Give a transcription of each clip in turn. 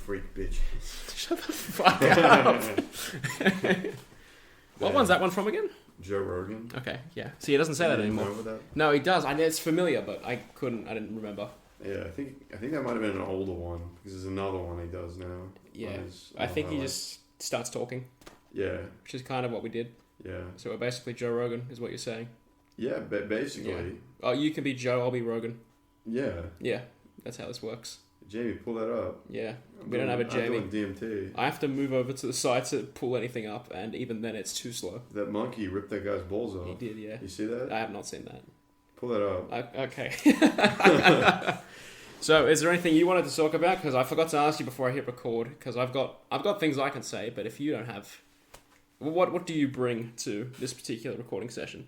freak bitch. Shut the fuck up. What one's that one from again? Joe Rogan. Okay, yeah. See, he doesn't say that anymore. That? No, he does. I know it's familiar, but I didn't remember. Yeah, I think that might have been an older one because there's another one he does now. Yeah, I think he just starts talking. Yeah, which is kind of what we did. Yeah. So we're basically Joe Rogan, is what you're saying. Yeah, basically. Yeah. Oh, you can be Joe, I'll be Rogan. Yeah. Yeah, that's how this works. Jamie, pull that up. Yeah, we don't have a Jamie. I'm doing DMT. I have to move over to the side to pull anything up, and even then it's too slow. That monkey ripped that guy's balls off. He did, yeah. You see that? I have not seen that. Pull that up. Okay. So, is there anything you wanted to talk about? Because I forgot to ask you before I hit record. Because I've got things I can say, but if you don't have, what do you bring to this particular recording session?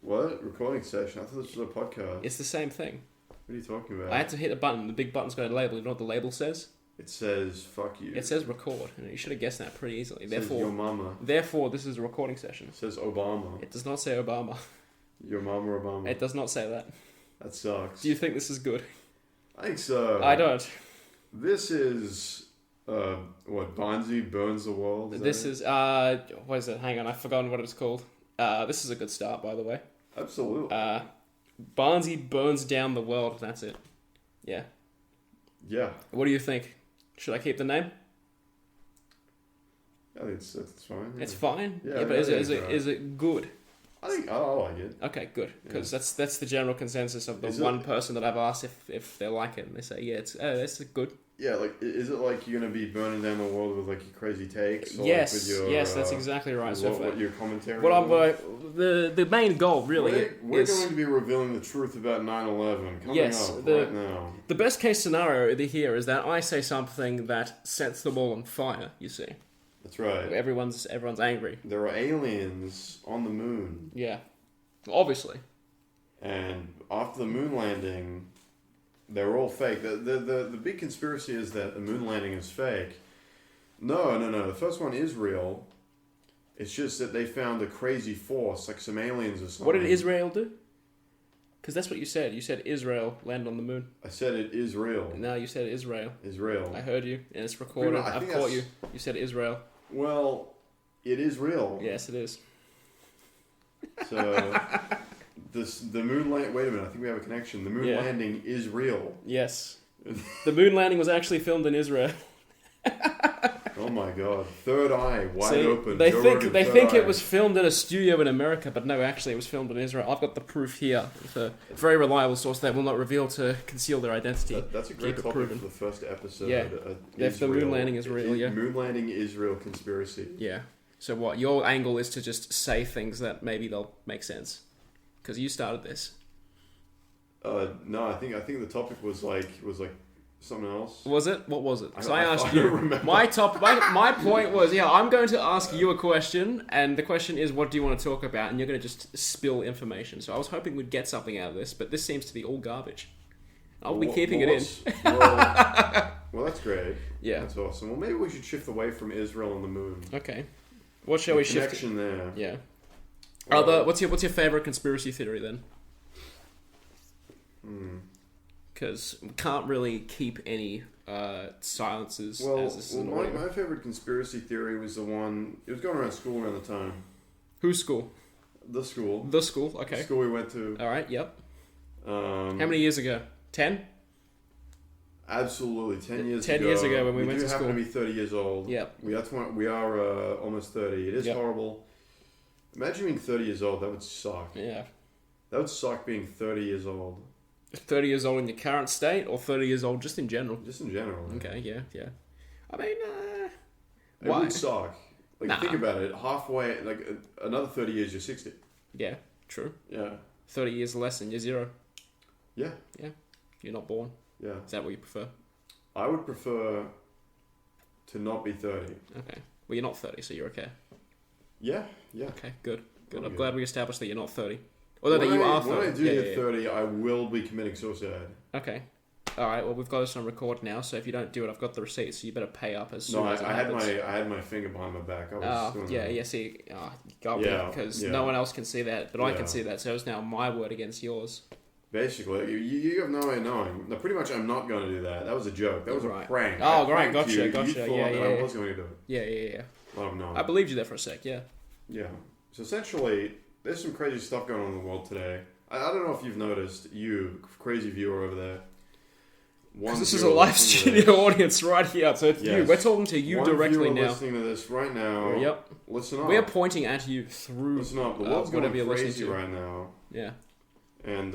What recording session? I thought this was a podcast. It's the same thing. What are you talking about? I had to hit a button. The big button's got a label. You know what the label says? It says "fuck you." It says "record." You should have guessed that pretty easily. It says "your mama." Therefore, this is a recording session. It says Obama. It does not say Obama. Your mama Obama. It does not say that. That sucks. Do you think this is good? I think so. I don't. This is what Barnzey burns the world. This is what is it? Hang on, I've forgotten what it's called. This is a good start, by the way. Absolutely. Barnzey burns down the world. That's it. Yeah. Yeah. What do you think? Should I keep the name? I think it's fine. Yeah. It's fine. Yeah, but is it good? I think I like it. Okay, good. Because that's the general consensus of the one person that I've asked if they like it, and they say it's good. Yeah, like is it like you're gonna be burning down the world with like your crazy takes? Or Yes, like with your, yes, that's exactly right. What your commentary? The main goal really we're is going to be revealing the truth about 9/11 coming up right now. The best case scenario here is that I say something that sets the world on fire. You see. That's right. Everyone's angry. There are aliens on the moon. Yeah, obviously. And after the moon landing, they're all fake. The big conspiracy is that the moon landing is fake. No. The first one is real. It's just that they found a crazy force, like some aliens or something. What did Israel do? Because that's what you said. You said Israel land on the moon. I said it is real. No, you said Israel. Israel. I heard you, and it's recorded. I've caught you. You said Israel. Well, it is real. Yes, it is. So, the moon landing... Wait a minute, I think we have a connection. The moon landing is real. Yes. The moon landing was actually filmed in Israel. Oh my god. Third eye, wide open. They think it was filmed in a studio in America, but no, actually it was filmed in Israel. I've got the proof here. It's a very reliable source that will not reveal to conceal their identity. That's a great topic for the first episode. Yeah. If the moon landing is real, yeah. Moon landing is real conspiracy. Yeah. So what? Your angle is to just say things that maybe they'll make sense. Because you started this. No, I think the topic was like something else. Was it? What was it? So I asked you. My point was, I'm going to ask you a question, and the question is, what do you want to talk about? And you're going to just spill information. So I was hoping we'd get something out of this, but this seems to be all garbage. I'll be keeping it in. Well, that's great. Yeah. That's awesome. Well, maybe we should shift away from Israel and the moon. Okay. What shall we shift? Connection there. Yeah. What's your favorite conspiracy theory then? Because we can't really keep any silences. My favorite conspiracy theory was the one... It was going around school around the time. Whose school? The school. The school, okay. The school we went to. Alright, yep. How many years ago? 10? Absolutely, 10 years ago. 10 years ago when we went to school. We happen to be 30 years old. Yep. We are almost 30. It is horrible. Imagine being 30 years old. That would suck. Yeah. That would suck being 30 years old. 30 years old in your current state, or 30 years old just in general? Just in general. Okay, yeah. I mean, it would suck. Think about it. Halfway, another 30 years, you're 60. Yeah, true. Yeah. 30 years less and you're 0. Yeah. Yeah. You're not born. Yeah. Is that what you prefer? I would prefer to not be 30. Okay. Well, you're not 30, so you're okay. Yeah. Okay, good. I'm good. glad we established that you're not 30. Although you are 30. When I do get 30, I will be committing suicide. Okay. Alright, well, we've got this on record now, so if you don't do it, I've got the receipt, so you better pay up as soon as it happens. I had my finger behind my back. I was doing that. See, you got me, because no one else can see that, but I can see that, so it's now my word against yours. Basically, you have no way of knowing. No, pretty much I'm not going to do that. That was a joke. That was a prank. Oh, I right. pranked Gotcha. You Gotcha. thought Yeah, that yeah. I was going to do it. Yeah. Well, no. I believed you there for a sec, yeah. Yeah. So essentially, there's some crazy stuff going on in the world today. I don't know if you've noticed, you crazy viewer over there. Because this is a live studio audience right here, so it's you. We're talking to you directly now. Listening to this right now. Yep. Listen up. We are pointing at you through. Listen up. The world's going you're crazy right now. Yeah. And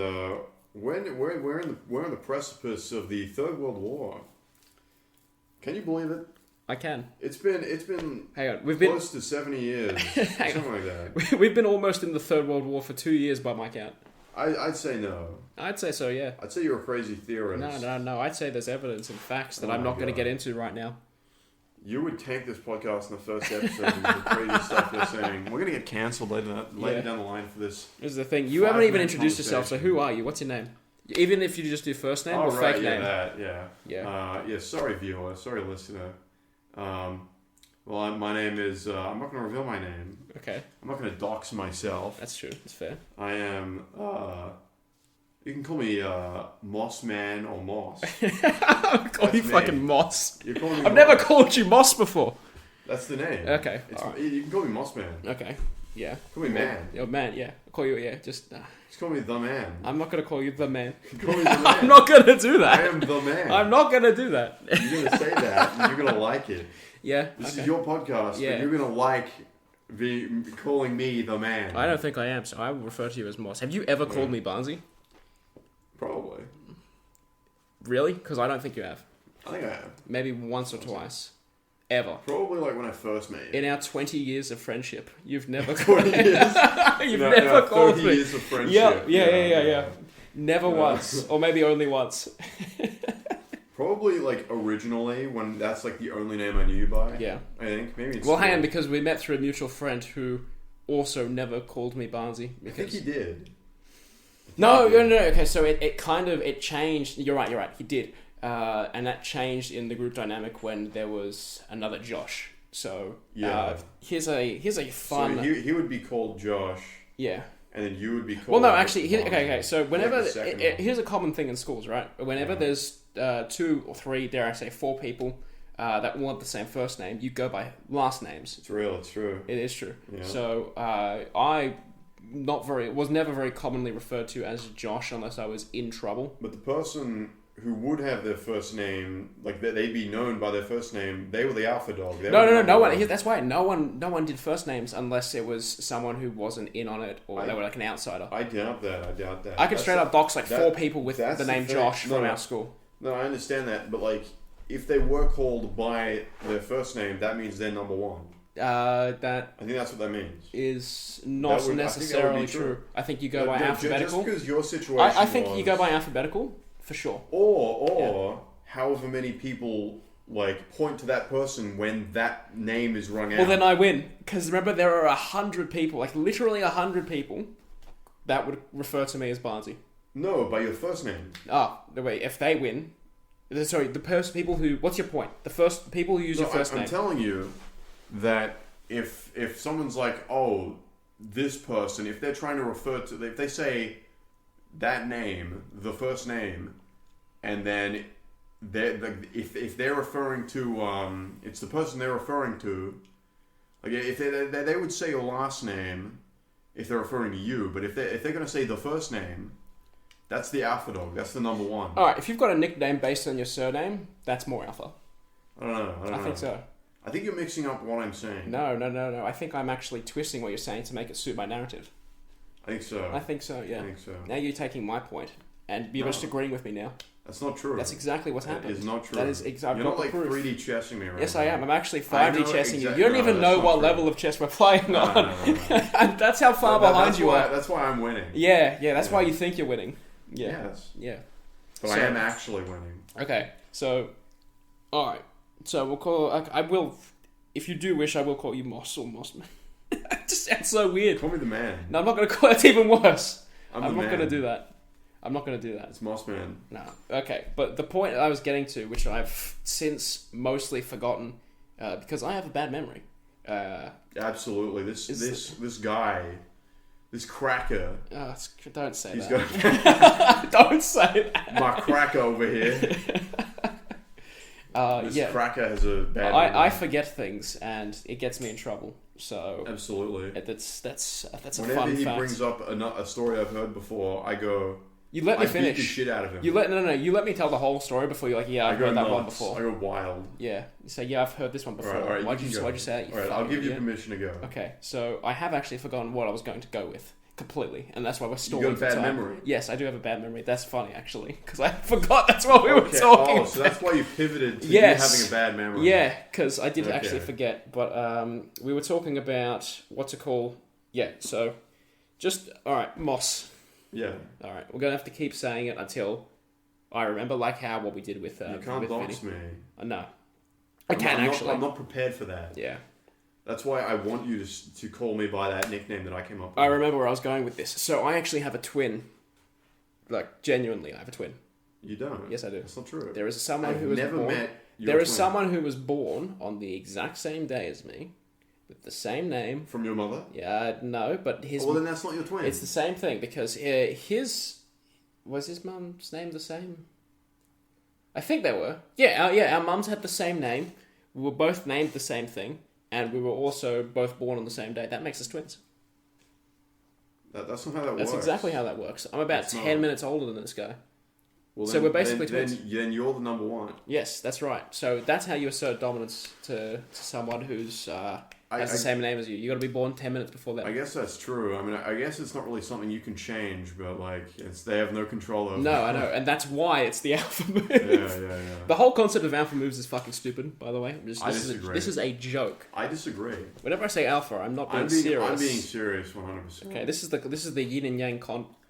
we're in the precipice of the Third World War. Can you believe it? I can. It's been hang on. Close to 70 years, something like that. We've been almost in the Third World War for 2 years by my count. I'd say no. I'd say so, yeah. I'd say you're a crazy theorist. No. I'd say there's evidence and facts that I'm not going to get into right now. You would tank this podcast in the first episode with the crazy stuff you're saying. We're going to get cancelled later down the line for this. This is the thing. You haven't even introduced yourself, so who are you? What's your name? Even if you just do first name or fake name. Yeah. Sorry, viewer. Sorry, listener. My name is... I'm not going to reveal my name. Okay. I'm not going to dox myself. That's true. That's fair. I am... you can call me Moss Man or Moss. Call you fucking Moss. You're calling me I've never called you Moss before. That's the name. Okay. Right. You can call me Moss Man. Okay. Yeah. Call me Man. Oh, Man, yeah. I'll call you, yeah. Just call me The Man. I'm not going to call you The Man. Call me The Man. I'm not going to do that. I am The Man. I'm not going to do that. You're going to say that and you're going to like it. Yeah. This is your podcast, but you're going to like calling me The Man. I don't think I am, so I will refer to you as Moss. Have you ever called me Barnzey? Probably. Really? Because I don't think you have. I think I have. Maybe once or twice. Ever. Probably like when I first met you. In our 20 years of friendship, you've never 20 years. You've never called 30 me. years of friendship. Yeah. Never once. Or maybe only once. Probably like originally when that's like the only name I knew you by. Yeah. I think. Maybe it's hang on, because we met through a mutual friend who also never called me Barnzey. I think he did. No. Okay, so it changed. You're right. He did. And that changed in the group dynamic when there was another Josh. So here's a fun. So he would be called Josh. Yeah. And then you would be called. Well, no, actually, okay. So whenever here's a common thing in schools, right? Whenever there's 2 or 3, dare I say, 4 people that all have the same first name, you go by last names. It's real. It's true. It is true. Yeah. So I was never very commonly referred to as Josh unless I was in trouble. But the person who would have their first name, like they'd be known by their first name, they were the alpha dog. No one. That's why no one did first names unless it was someone who wasn't in on it or they were like an outsider. I doubt that. I could straight up dox like 4 people with the name Josh from our school. No, I understand that, but like if they were called by their first name, that means they're number 1. I think that's what that means. Is not necessarily true. I think you go by alphabetical. Just because your situation I think you go by alphabetical, for sure. Or however many people like point to that person when that name is rung out. Well, then I win. Because remember, there are 100 people, like literally 100 people, that would refer to me as Barnzey. No, by your first name. Wait, if they win... Sorry, people who... What's your point? The people who use your first name. I'm telling you that if someone's like, oh, this person, if they're trying to refer to... If they say that name, the first name, and then if they're referring to... it's the person they're referring to. Like, if they would say your last name if they're referring to you, but if they're going to say the first name... That's the alpha dog. That's the number 1. Alright, if you've got a nickname based on your surname, that's more alpha. I don't know. I think so. I think you're mixing up what I'm saying. No. I think I'm actually twisting what you're saying to make it suit my narrative. I think so. I think so, yeah. I think so. Now you're taking my point, and you're just agreeing with me now. That's not true. That's exactly what's happened. It is not true. That is exactly. You're not like 3D chessing me right Yes, now. I am. I'm actually 5D chessing you. You don't even know what level of chess we're playing on. No. And that's how far behind you are. That's why I'm winning. Yeah. That's why you think you're winning. Yeah. Yes. Yeah. But I am actually winning. Okay, so... Alright. So we'll call... I will... If you do wish, I will call you Moss or Mossman. It just sounds so weird. Call me the Man. No, I'm not going to call it even worse. I'm not going to do that. It's Mossman. No. Okay, but the point I was getting to, which I've since mostly forgotten, because I have a bad memory. Absolutely. This This cracker. Don't say He's that. Don't say that. My cracker over here. This cracker has a bad memory. I forget things, and it gets me in trouble. So absolutely, that's a Whenever fun he fact. brings up a story I've heard before, I go. You let me finish. Beat the shit out of him. You let me tell the whole story before you're like, yeah, I've heard that one before. I go wild. Yeah, you say, yeah, I've heard this one before. All right, why'd you say that? All right, I'll give you permission to go. Okay, so I have actually forgotten what I was going to go with completely, and that's why we're stalling. You got a bad memory. Yes, I do have a bad memory. That's funny actually, because I forgot that's what we were talking about. So that's why you pivoted to you having a bad memory. Yeah, because I did actually forget. But we were talking about what's it called? Yeah, so just all right, Moss. Yeah. All right, we're gonna have to keep saying it until I remember, like what we did with. You can't dox me. No, I can actually. I'm not prepared for that. Yeah. That's why I want you to call me by that nickname that I came up with. I remember where I was going with this. So I actually have a twin. Like, genuinely, I have a twin. You don't? Yes, I do. That's not true. There is someone who was someone who was born on the exact same day as me, with the same name. From your mother? Yeah, no, but his... Well, then that's not your twin. It's the same thing, because was his mum's name the same? I think they were. Yeah, our mums had the same name. We were both named the same thing. And we were also both born on the same day. That makes us twins. That's not how that works. That's exactly how that works. I'm about 10 minutes older than this guy. Well, so we're basically twins. Then you're the number one. Yes, that's right. So that's how you assert dominance to someone who's has the same name as you. You got to be born 10 minutes before that. I guess that's true. I mean, I guess it's not really something you can change, but like, they have no control over. No, I know, and that's why it's the alpha move. Yeah. The whole concept of alpha moves is fucking stupid. By the way, I disagree. This is a joke. I disagree. Whenever I say alpha, I'm not being serious. I'm being serious, 100%. Okay, this is the yin and yang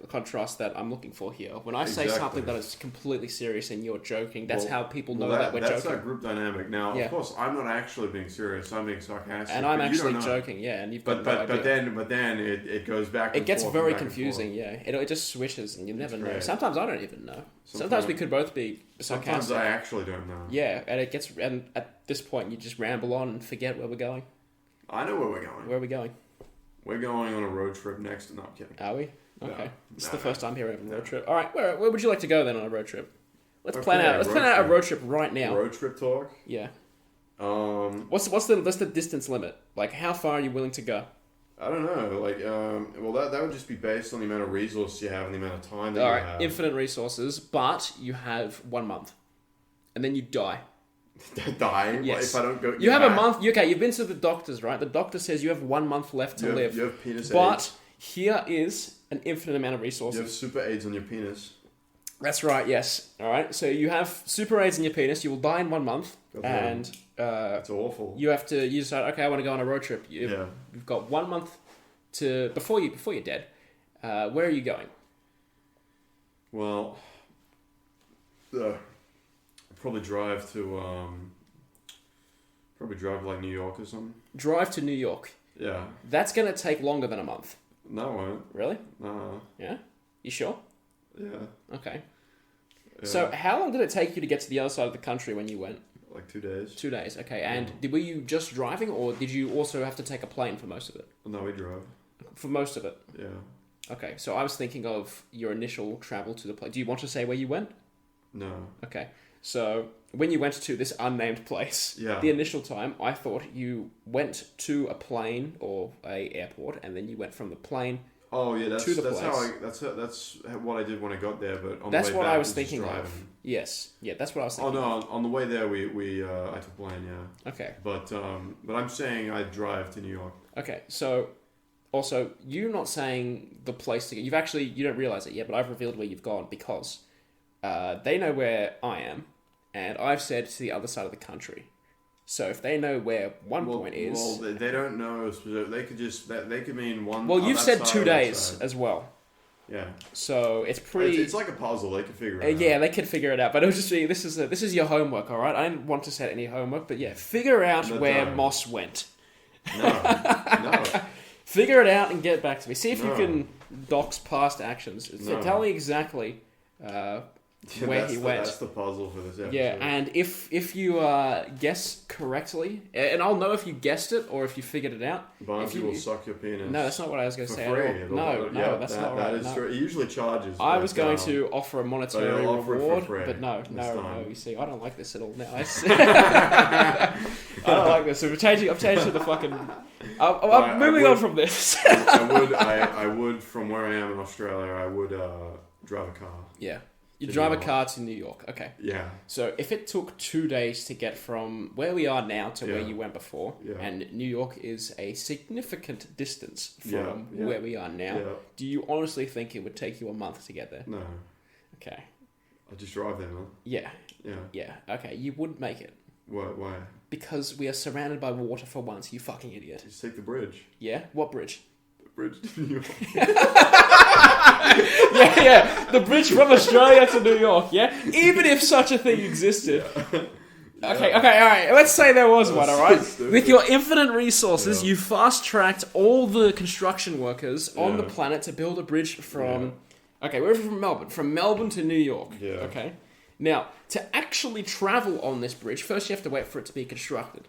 contrast that I'm looking for here. When I say something that is completely serious and you're joking, that's how people know that we're joking. That's our group dynamic. Now, of course, I'm not actually being serious. I'm being sarcastic. And I'm actually joking. Yeah, and you've got but then it goes back. It gets very confusing. Yeah, it just switches, and you never know. Sometimes I don't even know. Sometimes we could both be sarcastic. Sometimes I actually don't know. Yeah, and at this point you just ramble on and forget where we're going. I know where we're going. Where are we going? We're going on a road trip next. No, I'm kidding. Are we? Okay. This is the first time hearing of a road trip. All right, where would you like to go then on a road trip? Let's plan out a road trip right now. Road trip talk. Yeah. What's the distance limit? Like, how far are you willing to go? I don't know. Like, well, that would just be based on the amount of resources you have and the amount of time that you have. Infinite resources, but you have 1 month, and then you die. Die? Yes. If I don't go. You have a month. Okay, you've been to the doctors, right? The doctor says you have 1 month left to live. You have penis but AIDS. Here is an infinite amount of resources. You have super AIDS on your penis. That's right. Yes. All right. So you have super AIDS in your penis. You will die in 1 month, and it's awful. You have to. You decide. Okay, I want to go on a road trip. You've got 1 month to before you're dead. Where are you going? Well, I'll probably drive to like New York or something. Drive to New York. Yeah. That's gonna take longer than a month. No, it won't. Really? No. Yeah. You sure? Yeah. Okay. Yeah. So, how long did it take you to get to the other side of the country when you went? Like 2 days. 2 days. Okay. And were you just driving, or did you also have to take a plane for most of it? No, we drove. For most of it. Yeah. Okay. So I was thinking of your initial travel to the place. Do you want to say where you went? No. Okay. So when you went to this unnamed place, the initial time, I thought you went to a plane or a airport, and then you went from the plane. Oh yeah, that's what I did when I got there. But on that's the way what back, I was thinking of. Yes, yeah, that's what I was thinking. Oh no, on the way there we I took a plane. Yeah. Okay. But I'm saying I drive to New York. Okay, so also you're not saying the place to go. You don't realize it yet, but I've revealed where you've gone because they know where I am. And I've said to the other side of the country. So if they know where one point is... Well, they don't know. They could mean one... Well, you've said 2 days as well. Yeah. So it's pretty... It's like a puzzle. They could figure it out. Yeah, they could figure it out. But it'll just be... This is your homework, all right? I didn't want to set any homework. But yeah, figure out where Moss went. No. Figure it out and get back to me. See if you can dox past actions. So tell me exactly... where he went. That's the puzzle for this episode. Yeah, and if you guess correctly, and I'll know if you guessed it or if you figured it out. Barnzey will suck your penis. No, that's not what I was going to say. For free. No, that's not right. That is true. He usually charges. I was going to offer a monetary reward, but no. You see, I don't like this at all now. I don't like this. So I'm changing to the fucking. I'm moving on from this. I would, from where I am in Australia, I would drive a car. Yeah. You drive a car to New York. Okay. Yeah. So if it took 2 days to get from where we are now to where you went before, and New York is a significant distance from where we are now, do you honestly think it would take you a month to get there? No. Okay. I just drive there, man. Yeah. Yeah. Yeah. Okay. You would make it. Why? Because we are surrounded by water for once, you fucking idiot. Just take the bridge. Yeah? What bridge? The bridge to New York. Yeah. The bridge from Australia to New York, yeah? Even if such a thing existed. Yeah. Okay, alright. Let's say there was one, alright? With your infinite resources, you fast-tracked all the construction workers on the planet to build a bridge from... Okay, we're from Melbourne. From Melbourne to New York. Yeah. Okay? Now, to actually travel on this bridge, first you have to wait for it to be constructed.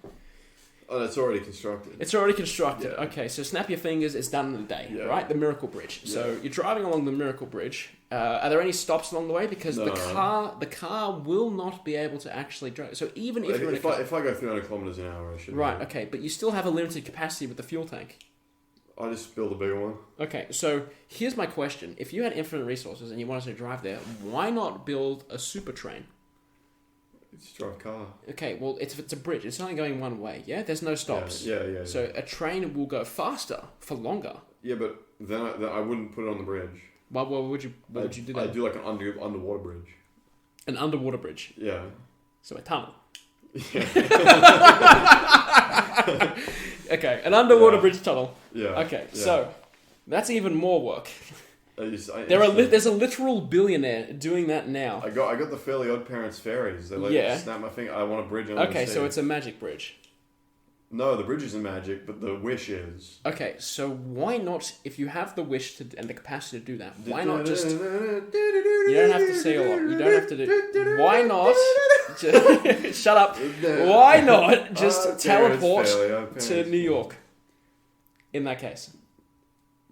Oh, it's already constructed. It's already constructed. Yeah. Okay, so snap your fingers, it's done in a day, right? The Miracle Bridge. Yeah. So you're driving along the Miracle Bridge. Are there any stops along the way? Because the car will not be able to actually drive. So even if you're in a car... If I go 300 kilometers an hour, I should... Right, okay, but you still have a limited capacity with the fuel tank. I just build a bigger one. Okay, so here's my question. If you had infinite resources and you wanted to drive there, why not build a super train? Just drive a car. Okay, well, it's a bridge. It's only going one way, yeah? There's no stops. Yeah. So a train will go faster for longer. Yeah, but then I wouldn't put it on the bridge. What would you do then? I'd do like an underwater bridge. An underwater bridge? Yeah. So a tunnel? Yeah. Okay, an underwater bridge tunnel. Yeah. Okay, so that's even more work. There's a literal billionaire doing that now. I got the Fairly Odd Parents fairies. They me snap my finger. I want a bridge on the sea. Okay, so it's a magic bridge. No, the bridge isn't magic, but the wish is. Okay, so why not, if you have the wish and the capacity to do that, why not just... You don't have to say a lot. You don't have to do... Why not... Shut up. Why not just teleport to New York? In that case.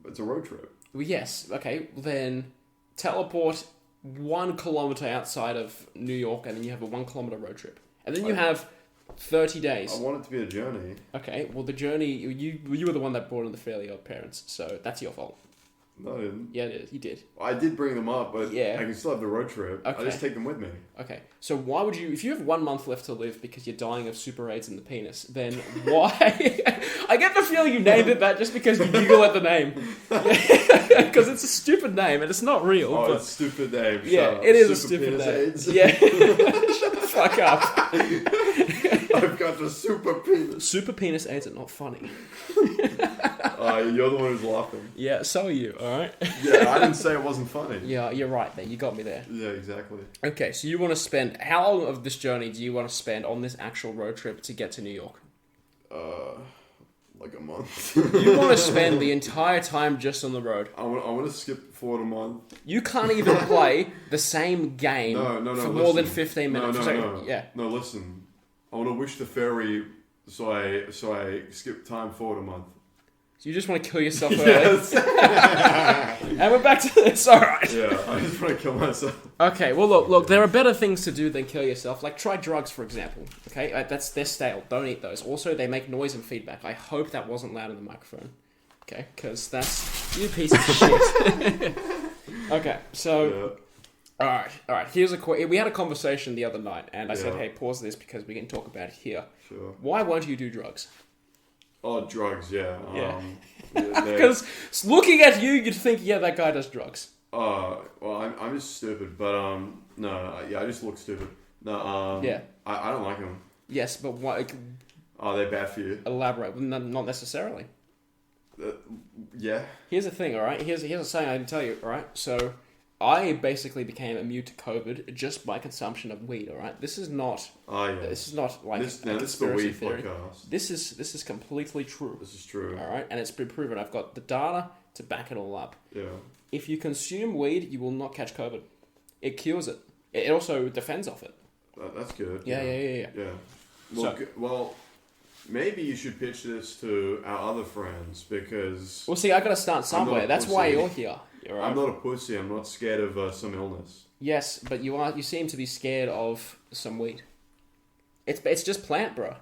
It's a road trip. Well, yes. Okay, then teleport 1 kilometer outside of New York, and then you have a 1 kilometer road trip. And then you have 30 days. I want it to be a journey. Okay, well, the journey... You were the one that brought in the Fairly Odd Parents, so that's your fault. No, I didn't. Yeah, it is. You did. I did bring them up, but I can still have the road trip. Okay. I just take them with me. Okay, so why would you... If you have 1 month left to live because you're dying of super AIDS in the penis, then why... I get the feeling you named it that just because you giggle at the name. Because it's a stupid name and it's not real. Oh, but... it's a stupid name. It is a stupid name. AIDS. Yeah. Shut the fuck up. I've got the super penis. Super penis AIDS are not funny. You're the one who's laughing. Yeah, so are you, alright? Yeah, I didn't say it wasn't funny. Yeah, you're right there. You got me there. Yeah, exactly. Okay, so you want to spend... How long of this journey do you want to spend on this actual road trip to get to New York? Like a month. You want to spend the entire time just on the road? I want to skip forward a month. You can't even play the same game for more than 15 minutes. No, listen. I want to wish the fairy so I skip time forward a month. So you just want to kill yourself early? And we're back to this, alright. Yeah, I just want to kill myself. Okay, well look, there are better things to do than kill yourself. Like try drugs, for example. Okay, they're stale. Don't eat those. Also, they make noise and feedback. I hope that wasn't loud in the microphone. Okay, because that's... You piece of shit. Okay, so... Yeah. Alright. Here's a question. We had a conversation the other night, and I said, hey, pause this because we can talk about it here. Sure. Why won't you do drugs? Oh, drugs, yeah. Because looking at you, you'd think, yeah, that guy does drugs. Well, I'm just stupid, but I just look stupid. No, I don't like them. Yes, but why? Oh, they're bad for you. Elaborate. Not necessarily. Yeah. Here's the thing, all right? Here's a saying I can tell you, all right? So, I basically became immune to COVID just by consumption of weed, all right? This is not... Oh, yeah. This is not like this is the weed theory. Podcast. This is completely true. This is true. All right? And it's been proven. I've got the data to back it all up. Yeah. If you consume weed, you will not catch COVID. It cures it. It also defends off it. That's good. Yeah. Well, maybe you should pitch this to our other friends because. Well, see, I got to start somewhere. That's why you're here. You're right. I'm not a pussy. I'm not scared of some illness. Yes, but you are. You seem to be scared of some weed. It's just plant, bro.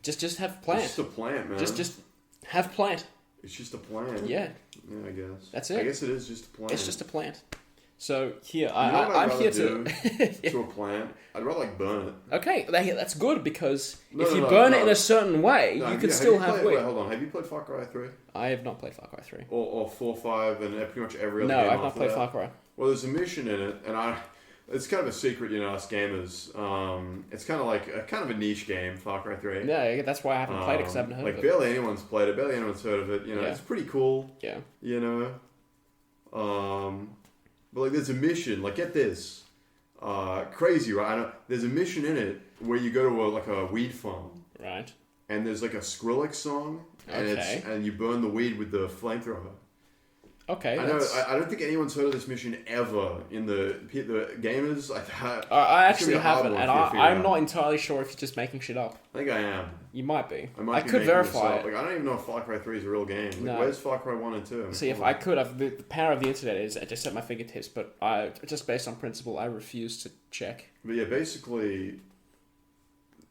Just have plant. It's just a plant, man. Just have plant. It's just a plant. Yeah. Yeah, I guess. That's it. I guess it is just a plant. It's just a plant. So here, I'm here to to a plant. I'd rather burn it. Okay, that's good because if you burn it in a certain way, you can still have weed. Wait, hold on. Have you played Far Cry 3? I have not played Far Cry 3. Or 4, 5, and pretty much every other game. game. No, I've not played Far Cry. Well, there's a mission in it, and it's kind of a secret, us gamers. It's kind of like a niche game, Far Cry 3. Yeah, that's why I haven't played it because I haven't heard of it. Barely anyone's played it. Barely anyone's heard of it. It's pretty cool. Yeah. But there's a mission. Get this, crazy, right? I know, there's a mission in it where you go to a weed farm, right? And there's a Skrillex song, and you burn the weed with the flamethrower. Okay, I don't think anyone's heard of this mission ever in the gamers. I actually haven't, and I'm not entirely sure if you're just making shit up. I think I am. You might be. I could verify it. I don't even know if Far Cry 3 is a real game. Where's Far Cry 1 and 2? See, if I could, the power of the internet is just at my fingertips, but just based on principle, I refuse to check. But yeah, basically...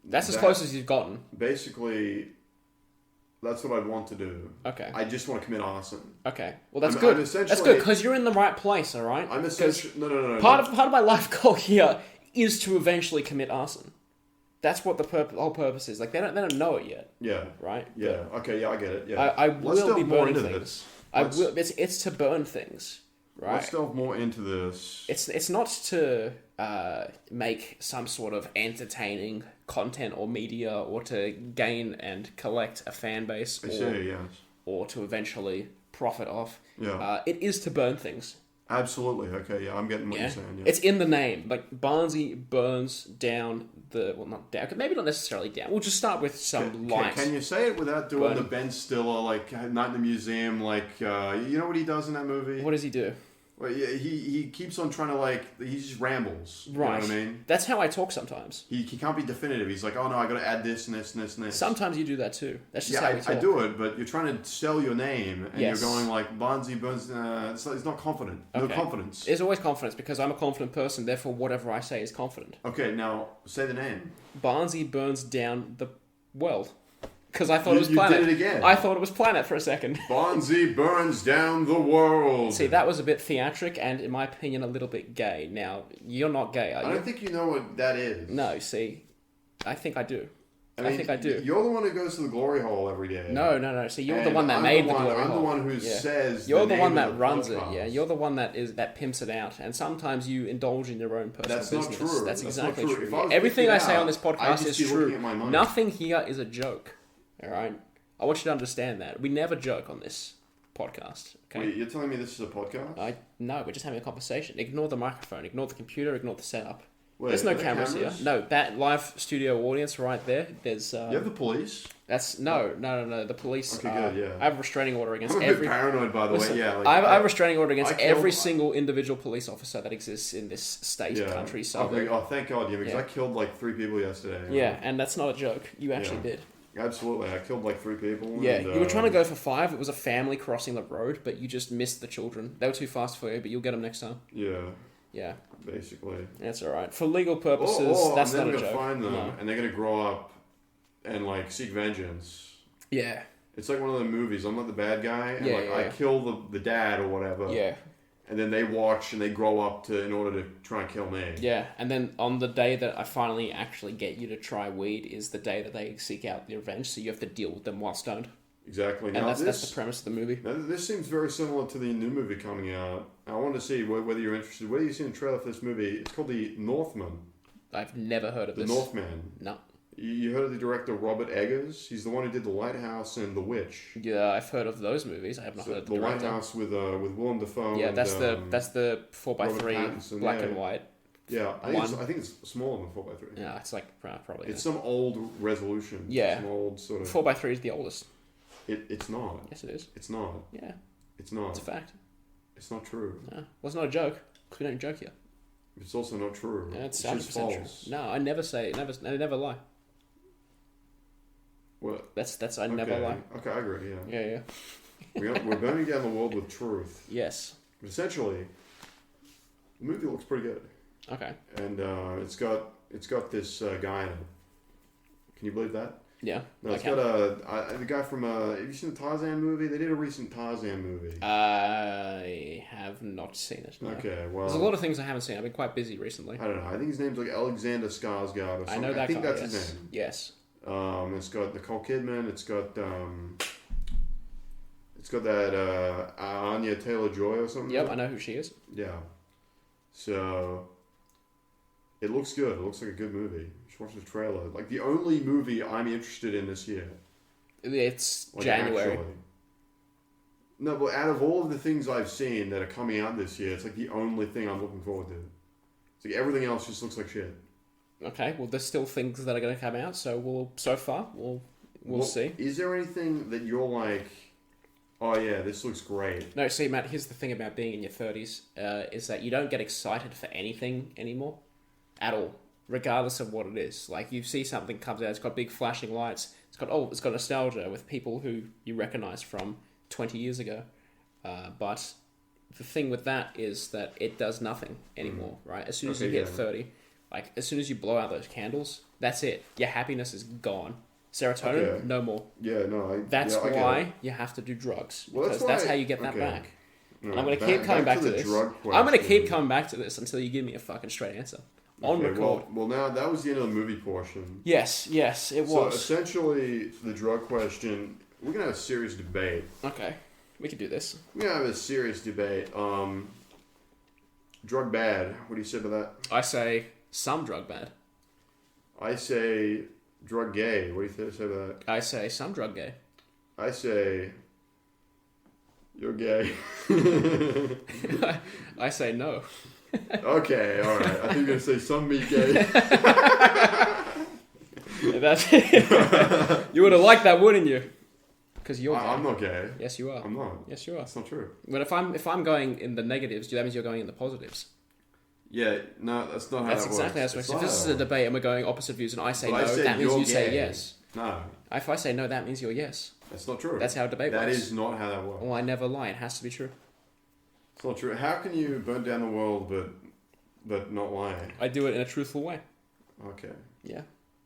That's as close as you've gotten. Basically... That's what I want to do. Okay. I just want to commit arson. Okay. Well, that's good. That's good because you're in the right place. All right. I'm essentially no. Part of my life goal here is to eventually commit arson. That's what the whole purpose is. They don't know it yet. Yeah. Right. Yeah. Okay. Yeah, I get it. Yeah. I will be burning things. I will. It's to burn things. Right. Let's delve more into this. It's not to make some sort of entertaining content or media or to gain and collect a fan base or to eventually profit off. Yeah. It is to burn things. Absolutely. Okay, yeah, I'm getting what you're saying. Yeah. It's in the name. Barnzey burns down not down, maybe not necessarily down. We'll just start with some light. Can you say it without doing the Ben Stiller, Night in the Museum, you know what he does in that movie? What does he do? Well, yeah, he keeps on trying to he just rambles. Right. You know what I mean? That's how I talk sometimes. He can't be definitive. He's like, oh no, I got to add this and this and this and this. Sometimes you do that too. That's just how we talk. I do it, but you're trying to sell your name and you're going Barnzey burns. It's not confident. Okay. No confidence. There's always confidence because I'm a confident person. Therefore, whatever I say is confident. Okay, now say the name. Barnzey burns down the world. Because I thought it was Planet. You did it again. I thought it was Planet for a second. Barnzey burns down the world. See, that was a bit theatric and, in my opinion, a little bit gay. Now, you're not gay, are you? I don't think you know what that is. No, see, I think I do. I think I do. You're the one who goes to the glory hole every day. No. See, you're the one that made the glory hole. I'm the one who says. You're the one that runs it. Yeah, you're the one that pimps it out, and sometimes you indulge in your own personal business. That's not true. That's exactly not true. Everything I say on this podcast is true. Nothing here is a joke. All right. I want you to understand that. We never joke on this podcast. Okay? Wait, you're telling me this is a podcast? No, we're just having a conversation. Ignore the microphone, ignore the computer, ignore the setup. Wait, there's no cameras here. No, that live studio audience right there. There's. You have the police? That's no. The police. Okay, good. Yeah. I have a restraining order against I'm a bit paranoid, by the way. Yeah. I have a restraining order against every single individual police officer that exists in this state, country. So. Okay. Oh, thank God, because I killed 3 people yesterday. Yeah, and that's not a joke. You actually did. Absolutely, I killed 3 people. Yeah, you were trying to go for 5. It was a family crossing the road, but you just missed the children. They were too fast for you, but you'll get them next time. Yeah. Basically. That's all right. For legal purposes, that's not a joke. They're gonna find them, and they're gonna grow up and seek vengeance. Yeah. It's like one of the movies. I'm not the bad guy, and I kill the dad or whatever. Yeah. And then they watch and they grow up in order to try and kill me. Yeah, and then on the day that I finally actually get you to try weed is the day that they seek out the revenge, so you have to deal with them while stoned. Exactly. And that's the premise of the movie. Now, this seems very similar to the new movie coming out. I wanted to see whether you're interested. Whether you've seen the trailer for this movie. It's called The Northman. I've never heard of this. The Northman. No. You heard of the director Robert Eggers? He's the one who did The Lighthouse and The Witch. Yeah, I've heard of those movies. I have not heard of the director. The Lighthouse with Willem Dafoe. Yeah, that's the 4x3 black and white. Yeah, I think it's smaller than 4x3. Yeah, it's probably. It's some old resolution. Yeah, some old sort of. 4x3 is the oldest. It's not. Yes, it is. It's not. Yeah. It's not. It's a fact. It's not true. No. Well, it's not a joke because we don't joke here. It's also not true. It's just 100% false. true. No, I never never lie. What? That's I never lie. Okay, I agree. Yeah. Yeah. We're burning down the world with truth. Yes. But essentially, the movie looks pretty good. Okay. And it's got this guy in it. Can you believe that? Yeah. No, it's got the guy from. Have you seen the Tarzan movie? They did a recent Tarzan movie. I have not seen it. No. Okay, well, there's a lot of things I haven't seen. I've been quite busy recently. I don't know. I think his name's like Alexander Skarsgård or something. I know that I think guy, that's yes. his name. Yes. It's got Nicole Kidman. It's got that Anya Taylor-Joy or something. Yep, I know who she is. Yeah. So it looks good. It looks like a good movie. You should watch the trailer. Like the only movie I'm interested in this year. It's Like, January. actually. No, but out of all of the things I've seen that are coming out this year, it's like the only thing I'm looking forward to. It's like everything else just looks like shit. Okay, well, there's still things that are going to come out, so we'll see. Is there anything that you're like, oh yeah, this looks great? No, see, Matt, here's the thing about being in your 30s, is that you don't get excited for anything anymore. At all. Regardless of what it is. Like, you see something comes out, it's got big flashing lights, it's got nostalgia with people who you recognise from 20 years ago. But the thing with that is that it does nothing anymore, right? As soon as you hit 30, like, as soon as you blow out those candles, that's it. Your happiness is gone. Serotonin, no more. Yeah, no. That's why you have to do drugs. Well, because that's how you get that back. No, and I'm going to keep coming back to this. I'm going to keep coming back to this until you give me a fucking straight answer. On record. Well, now that was the end of the movie portion. Yes, it was. So essentially, the drug question, we're going to have a serious debate. Okay, we can do this. We're going to have a serious debate. Drug bad. What do you say about that? I say some drug bad. I say drug gay. What do you say about that? I say some drug gay. I say you're gay. I say no. Okay, all right. I think you're gonna say some meat gay. That's you would have liked that, wouldn't you? Because you're gay. I'm not gay. Yes, you are. I'm not. Yes, you are. That's not true. But if I'm going in the negatives, that means you're going in the positives. Yeah, no, that's not how That's that exactly how works. it works. If this is a debate and we're going opposite views, and I say But no, I said that means you're you say gay. yes. No. If I say no, that means you're yes. That's not true. That's how a debate works. That is not how that works. Well, I never lie. It has to be true. It's not true. How can you burn down the world but not lie? I do it in a truthful way. Okay. Yeah.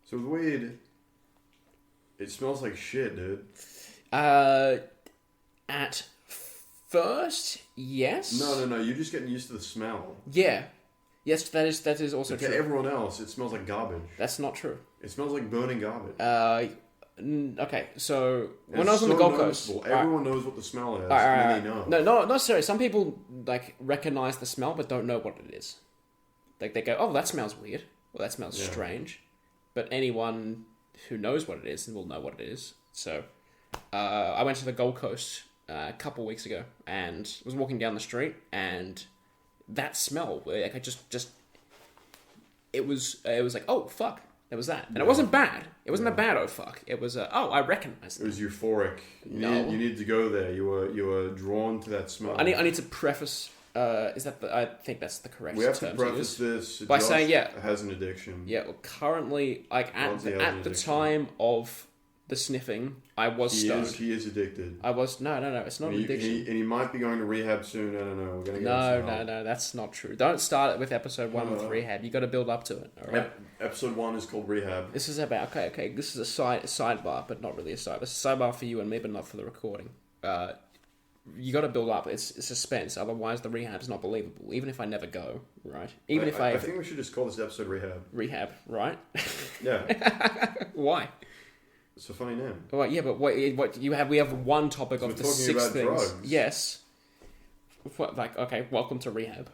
So with weed, it smells like shit, dude. At first, yes. No. You're just getting used to the smell. Yeah. Yes, that is also But true. to everyone else, it smells like garbage. That's not true. It smells like burning garbage. Okay, so And when I was on the Gold Coast, everyone knows what the smell is. Alright. And they know. No, not necessarily. Some people like recognize the smell but don't know what it is. Like they go, "Oh, that smells weird," or "That smells strange." But anyone who knows what it is will know what it is. So, I went to the Gold Coast a couple weeks ago and was walking down the street, and that smell, like I just it was like, oh fuck, there was that, and it wasn't bad. It wasn't a bad oh fuck. It was oh, I recognized it. It was euphoric. You needed to go there. You were drawn to that smell. I need to preface. Is that I think that's the correct term. We have to preface this by saying has an addiction. Yeah, well, currently, like at the time of the sniffing, I was stoned. He is addicted. I was no. It's not an addiction. And he might be going to rehab soon. I don't know. We're gonna get No. That's not true. Don't start it with episode 1 with rehab. You got to build up to it. All right. Episode 1 is called Rehab. This is about okay. This is a sidebar, but not really a side. It's a sidebar for you and me, but not for the recording. You got to build up. It's suspense. Otherwise, the rehab is not believable. Even if I never go, right? I think we should just call this episode Rehab. Rehab, right? Yeah. Why? It's a funny name. Well, yeah, but what you have? We have one topic of the 6 things. Drugs. Yes. Okay, welcome to Rehab.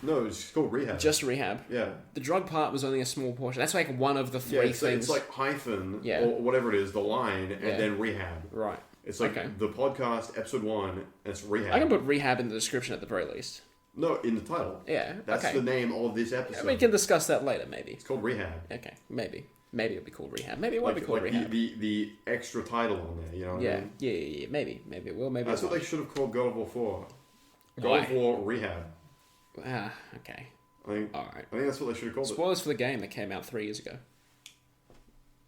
No, it's called Rehab. Just Rehab. Yeah. The drug part was only a small portion. That's like one of the 3 things. It's like hyphen or whatever it is, the line, and then Rehab. Right. It's like the podcast, episode 1, and it's Rehab. I can put Rehab in the description at the very least. No, in the title. Yeah, That's the name of this episode. Yeah, we can discuss that later, maybe. It's called Rehab. Okay, maybe. Maybe it'll be called Rehab. Maybe it won't be called Rehab. The extra title on there, you know what I mean? Yeah. Maybe it will, maybe That's what they should have called God of War 4. God of War Rehab. Okay. Alright. I think that's what they should have called it. Spoilers for the game that came out 3 years ago.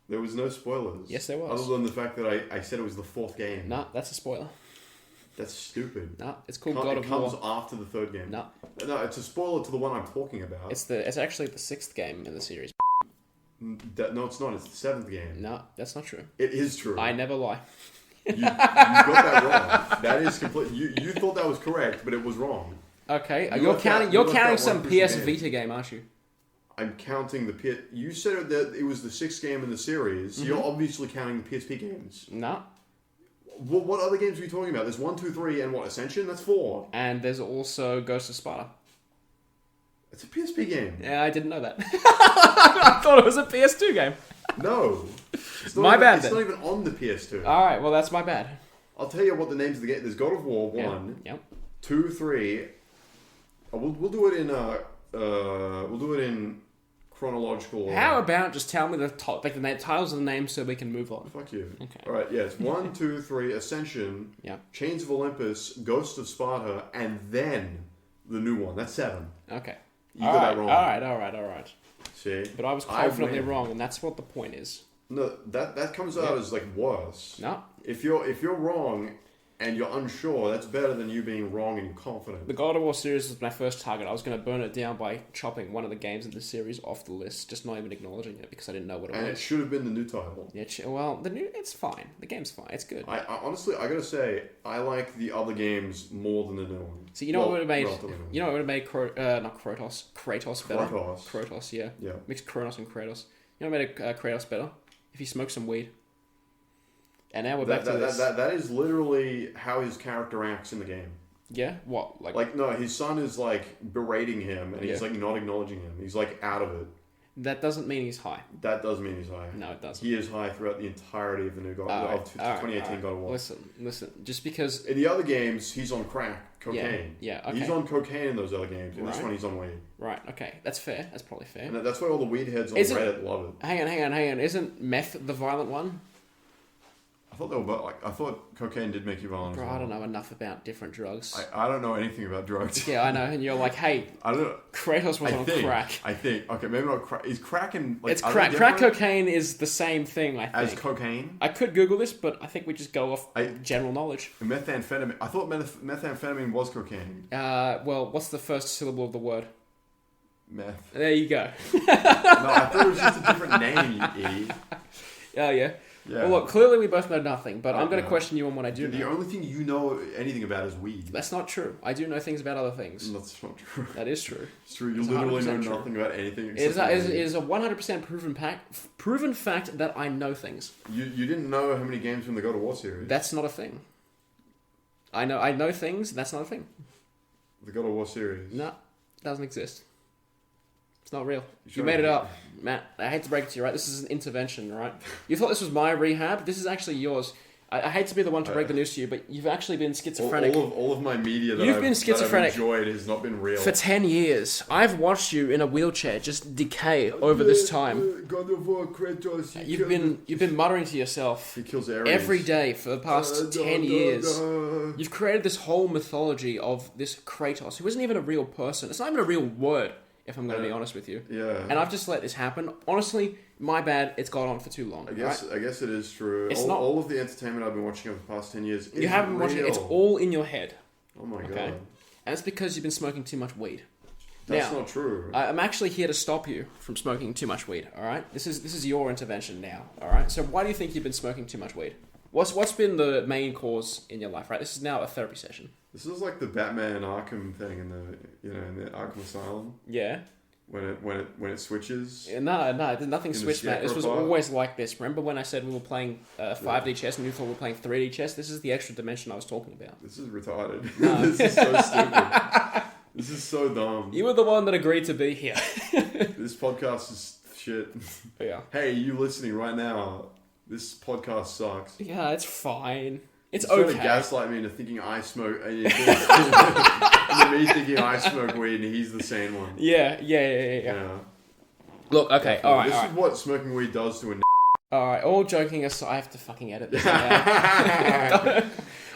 There was no spoilers. Yes, there was. Other than the fact that I said it was the 4th game. Nah, that's a spoiler. That's stupid. Nah, it's called God of War. It comes after the 3rd game. Nah. No, it's a spoiler to the one I'm talking about. It's actually the 6th game in the series. No, it's not. It's the 7th game. No, that's not true. It is true. I never lie. You got that wrong. That is complete. You thought that was correct, but it was wrong. Okay, you're counting some PS Vita game, aren't you? I'm counting the PS. You said that it was the 6th game in the series. So you're obviously counting the PSP games. No. What other games are you talking about? There's 1, 2, 3, and what? Ascension? That's 4. And there's also Ghost of Sparta. It's a PSP game. Yeah, I didn't know that. I thought it was a PS2 game. No. My bad. It's not even on the PS2. Alright, well that's my bad. I'll tell you what the names of the game. There's God of War 1, Yep. 2, 3. We'll do it in chronological order. How about just tell me the titles of the names so we can move on? Fuck you. Okay. All right. Yeah. It's 1, 2, 3. Ascension. Yeah. Chains of Olympus. Ghost of Sparta, and then the new one. That's 7. Okay. You got that wrong. All right. See. But I was confidently wrong, and that's what the point is. No, that comes out as like worse. No. If you're wrong and you're unsure, that's better than you being wrong and confident. The God of War series was my first target. I was going to burn it down by chopping one of the games in the series off the list, just not even acknowledging it because I didn't know what it was. And it should have been the new title. Yeah, it's fine. The game's fine. It's good. I honestly, I gotta say, I like the other games more than the new one. So you know what would have made? relatively new. You know what would have made Kratos better? Kratos, yeah. Yeah. Mixed Kronos and Kratos. You know what made Kratos better? If he smoked some weed. And now we're back to this. That is literally how his character acts in the game. Yeah? What? Like no, his son is like berating him, and he's like not acknowledging him. He's like out of it. That doesn't mean he's high. That does mean he's high. No, it doesn't. He is high throughout the entirety of the new 2018 God of War. Listen. Just because... In the other games, he's on crack, cocaine. Yeah, okay. He's on cocaine in those other games. In this one, he's on weed. Right, okay. That's fair. That's probably fair. And that's why all the weed heads on Reddit love it. Hang on. Isn't meth the violent one? I thought they were I thought cocaine did make you violent. Bro, I don't know enough about different drugs. I don't know anything about drugs. Yeah, I know. And you're like, hey, I don't know. Kratos was on crack. I think. Okay, maybe not crack. Is crack and... It's crack. Crack cocaine is the same thing, I think. As cocaine? I could Google this, but I think we just go off general knowledge. Methamphetamine. I thought methamphetamine was cocaine. Well, what's the first syllable of the word? Meth. There you go. No, I thought it was just a different name, you idiot. Oh, yeah. Yeah. Well, look, clearly we both know nothing, but I'm going to question you on what I do know. The only thing you know anything about is weed. That's not true. I do know things about other things. That's not true. That is true. It's true. You literally know nothing about anything. It is a 100% proven fact that I know things. You didn't know how many games were in the God of War series. That's not a thing. I know things, and that's not a thing. The God of War series. No, it doesn't exist. It's not real. You made it up. Matt, I hate to break it to you, right? This is an intervention, right? You thought this was my rehab? This is actually yours. I hate to be the one to break the news to you, but you've actually been schizophrenic. All of my media that I've enjoyed has not been real. For 10 years. I've watched you in a wheelchair just decay over this time. God of War, Kratos, you've been muttering to yourself he kills Ares. every day for the past 10 years. You've created this whole mythology of this Kratos, who isn't even a real person. It's not even a real word, if I'm going to be honest with you. Yeah. And I've just let this happen. Honestly, my bad. It's gone on for too long. I guess it is true. All of the entertainment I've been watching over the past 10 years is You haven't been watching it. It's all in your head. Oh my god. And it's because you've been smoking too much weed. That's not true. I'm actually here to stop you from smoking too much weed, alright? This is your intervention now, alright? So why do you think you've been smoking too much weed? What's been the main cause in your life, right? This is now a therapy session. This is like the Batman Arkham thing in the Arkham Asylum. Yeah. When it switches. No, nothing switched, Matt. This was always like this. Remember when I said we were playing 5D chess and you thought we were playing 3D chess? This is the extra dimension I was talking about. This is retarded. No. This is so stupid. This is so dumb. You were the one that agreed to be here. This podcast is shit. Yeah. Hey, you listening right now, this podcast sucks. Yeah, it's fine. It's okay. Okay. Trying to gaslight me into thinking I smoke, and me thinking I smoke weed, and he's the sane one. Yeah. Look, okay, all right. This is what smoking weed does to a. All right, all joking aside, I have to fucking edit this.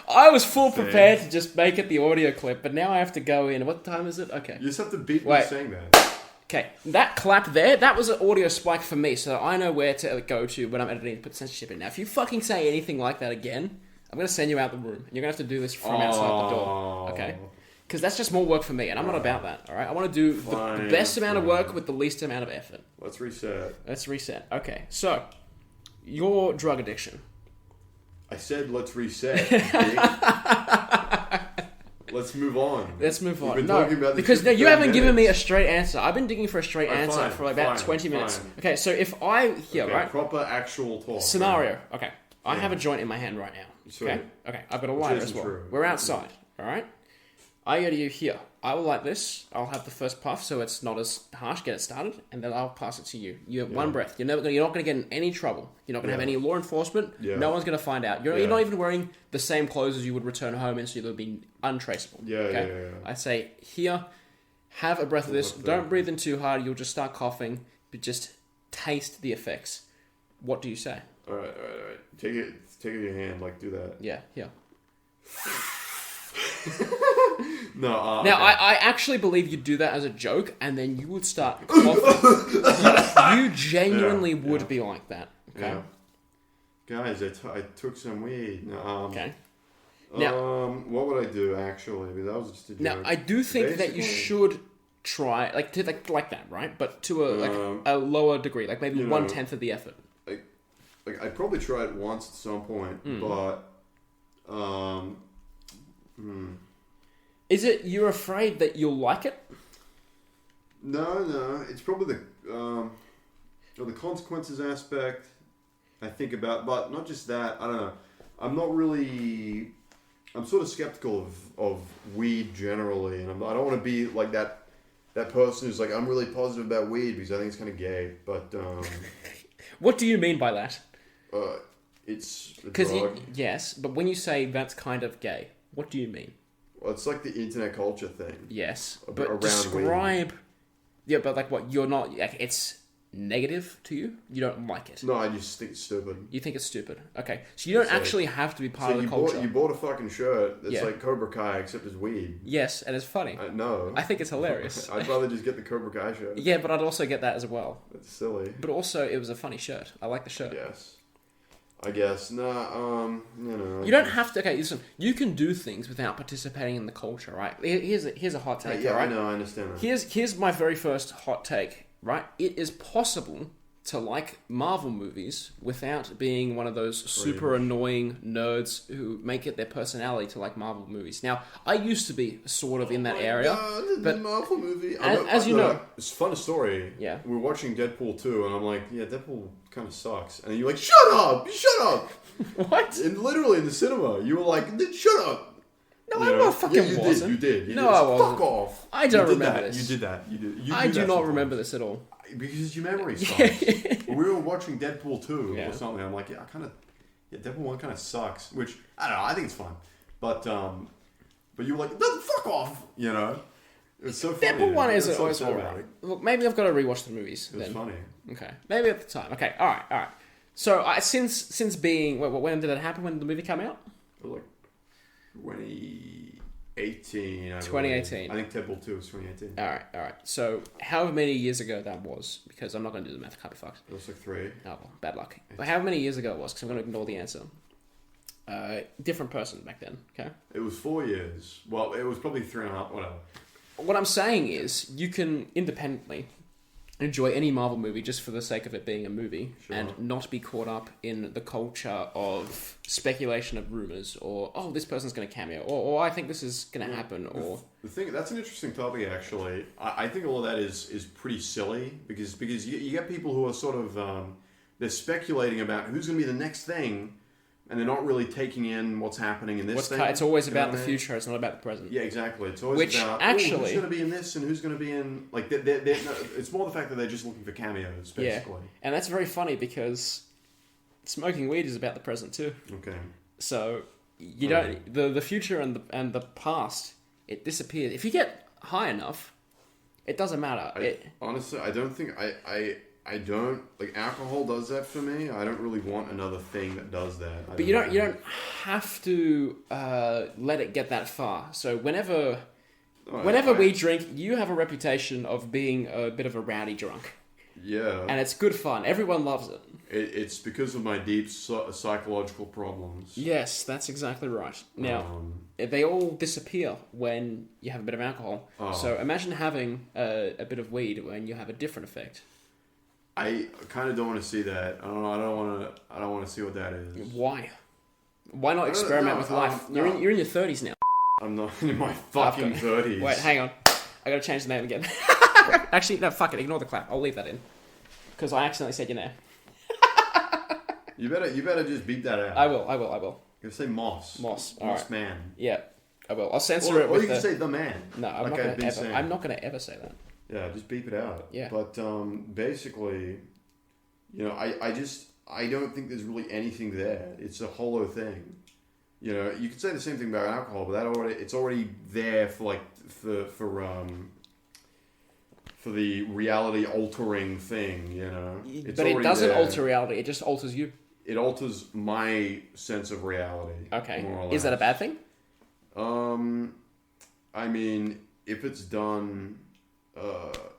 I was full prepared to just make it the audio clip, but now I have to go in. What time is it? Okay. You just have to beat me saying that. Okay, that clap there, that was an audio spike for me, so I know where to go to when I'm editing to put censorship in. Now, if you fucking say anything like that again, I'm going to send you out the room. You're going to have to do this from outside the door, okay? Because that's just more work for me, and I'm not about that, all right? I want to do the best amount of work with the least amount of effort. Let's reset. Okay, so, your drug addiction. I said let's reset. Let's move on. We've been talking about this because you haven't given me a straight answer. I've been digging for a straight answer for about 20 minutes. Fine. Okay, so if right? Proper actual talk. Scenario. Okay, I have a joint in my hand right now. Sweet. Okay, I've got a lighter as well. True. We're outside, all right? I go to you here. I will light this. I'll have the first puff so it's not as harsh. Get it started, and then I'll pass it to you. You have one breath. You're not going to get in any trouble. You're not going to have any law enforcement. Yeah. No one's going to find out. You're not even wearing the same clothes as you would return home in, so you'll be untraceable. Yeah. I say here, have a breath of this. Don't breathe in too hard. You'll just start coughing, but just taste the effects. What do you say? All right. Take it in your hand. Like do that. Yeah. No. Now, okay. I actually believe you'd do that as a joke, and then you would start coughing. you genuinely would be like that. Okay. Yeah. Guys, I took some weed. Okay. Now, what would I do actually? Because that was just a joke. Now, I do think that you should try like that, right? But to a lower degree, like maybe 1/10 of the effort. Like I'd probably try it once at some point, but Is it you're afraid that you'll like it? No. It's probably the consequences aspect I think about, but not just that. I don't know. I'm sort of skeptical of weed generally, and I don't want to be like that person who's like, I'm really positive about weed because I think it's kind of gay. But what do you mean by that? It's because yes, but when you say that's kind of gay, what do you mean? Well, it's like the internet culture thing. Yes, but describe. Weed. Yeah, but like what you're not. Like, it's negative to you. You don't like it. No, I just think it's stupid. You think it's stupid. Okay, so you don't actually have to be part of the culture. You bought a fucking shirt that's like Cobra Kai except it's weed. Yes, and it's funny. No, I think it's hilarious. I'd rather just get the Cobra Kai shirt. Yeah, but I'd also get that as well. That's silly. But also, it was a funny shirt. I like the shirt. Yes. I guess. You don't have to. Okay, listen. You can do things without participating in the culture, right? Here's a hot take. Yeah, right? I know. I understand that. Here's my very first hot take. Right? It is possible to like Marvel movies without being one of those super annoying nerds who make it their personality to like Marvel movies. Now, I used to be sort of in that area, but the Marvel movie. As you know, it's a fun story. Yeah, we were watching Deadpool 2, and I'm like, yeah, Deadpool kind of sucks, and you're like, shut up. What? And literally in the cinema, you were like, shut up. No, I fucking wasn't. You did. No, I wasn't. Fuck off. I don't remember this. You did that. I do not remember this at all. Because your memory sucks. When we were watching Deadpool 2 or something, I'm like, Deadpool 1 kind of sucks. Which, I don't know, I think it's fun. But you were like, fuck off, you know? It's so funny. Deadpool 1 is always alright. Look, maybe I've got to rewatch the movies. It was funny. Okay. Maybe at the time. Okay, alright. So, since being... When did it happen? When did the movie come out? It was like 2018. 2018. I think Deadpool 2 was 2018. Alright. So, however many years ago that was, because I'm not going to do the math, I can't be fucked. It was like 3. Oh, well, bad luck. But however many years ago it was, because I'm going to ignore the answer. Different person back then, okay? It was 4 years. Well, it was probably 3.5, whatever. What I'm saying is, you can independently enjoy any Marvel movie just for the sake of it being a movie, and not be caught up in the culture of speculation of rumors, or this person's going to cameo, or I think this is going to happen, or the thing that's an interesting topic actually. I think all of that is pretty silly because you get people who are sort of they're speculating about who's going to be the next thing. And they're not really taking in what's happening in this thing. It's always about the future. It's not about the present. Yeah, exactly. It's always about who's going to be in this and who's going to be in... Like, it's more the fact that they're just looking for cameos, basically. Yeah, and that's very funny because smoking weed is about the present too. Okay. So you don't... The future and the past, it disappears. If you get high enough, it doesn't matter. Honestly, I don't think... I don't like alcohol does that for me. I don't really want another thing that does that. But you don't have to let it get that far. So whenever Whenever we drink, you have a reputation of being a bit of a rowdy drunk. Yeah. And it's good fun. Everyone loves it. It's because of my deep psychological problems. Yes, that's exactly right. Now, they all disappear when you have a bit of alcohol. So imagine having a bit of weed when you have a different effect. I kind of don't want to see that. I don't want to see what that is. Why? Why not experiment with life? You're in your 30s now. I'm not in my fucking 30s. Wait, hang on. I gotta change the name again. Actually, no, fuck it. Ignore the clap. I'll leave that in. Because I accidentally said your name. You better just beat that out. I will. You say Moss. Moss. Moss right. Man. Yeah, I will. I'll censor it. Or you can say the man. No, I'm not gonna ever say that. Yeah, just beep it out. Yeah. But basically, I don't think there's really anything there. It's a hollow thing. You could say the same thing about alcohol, but it's already there for the reality altering thing. But it doesn't alter reality. It just alters you. It alters my sense of reality. Okay. More or less. Is that a bad thing? I mean, if it's done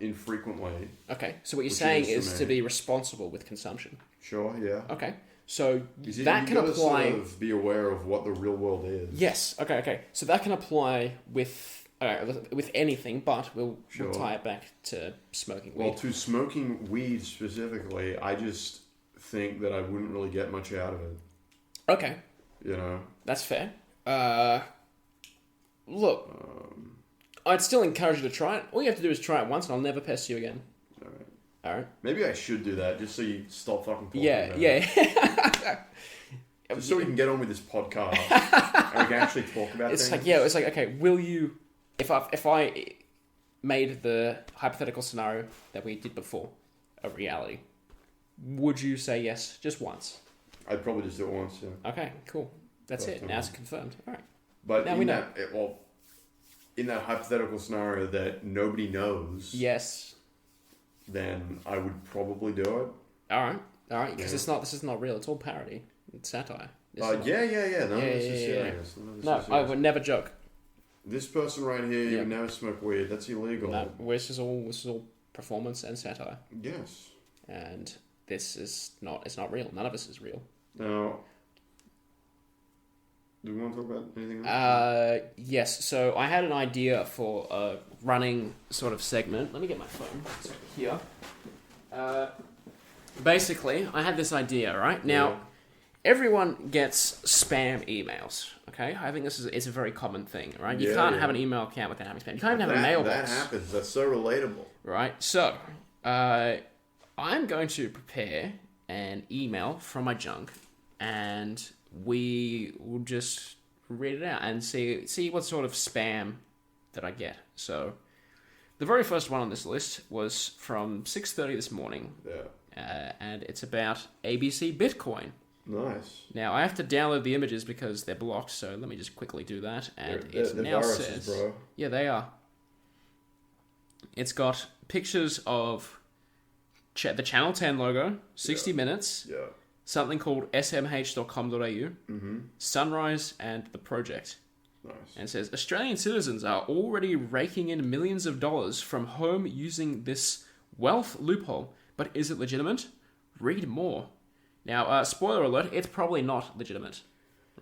infrequently. Okay. So what you're saying is to be responsible with consumption. Sure. Yeah. Okay. So you that can apply. Sort of be aware of what the real world is. Yes. Okay. So that can apply with anything, but we'll tie it back to smoking weed. Well, to smoking weed specifically, I just think that I wouldn't really get much out of it. Okay. That's fair. Look, I'd still encourage you to try it. All you have to do is try it once, and I'll never pest you again. All right. Maybe I should do that just so you stop fucking talking about it. Yeah. Just so we can get on with this podcast and we can actually talk about things. It's like, okay, will you, if I made the hypothetical scenario that we did before a reality, would you say yes just once? I'd probably just do it once, yeah. Okay, cool. That's it. Now it's confirmed. All right. But now we know. In that hypothetical scenario that nobody knows... Yes. Then I would probably do it. All right, because this is not real. It's all parody. It's satire. Yeah. None of this is serious. I would never joke. This person right here, you would never smoke weed. That's illegal. No, this is all performance and satire. Yes. And this is not. It's not real. None of this is real. Now, do we want to talk about anything else? Yes. So I had an idea for a running sort of segment. Let me get my phone. It's over here. Basically, I had this idea, right? Now, everyone gets spam emails, okay? I think this is a very common thing, right? You can't have an email account without having spam. You can't even have a mailbox. That happens. That's so relatable. Right? So, I'm going to prepare an email from my junk, and we will just read it out and see what sort of spam that I get. So, the very first one on this list was from 6:30 this morning. Yeah. And it's about ABC Bitcoin. Nice. Now, I have to download the images because they're blocked, so let me just quickly do that. And they're now viruses, says... bro. Yeah, they are. It's got pictures of the Channel 10 logo, 60 Minutes, something called smh.com.au, Sunrise, and the project. Nice. And it says, Australian citizens are already raking in millions of dollars from home using this wealth loophole. But is it legitimate? Read more. Now, spoiler alert, it's probably not legitimate.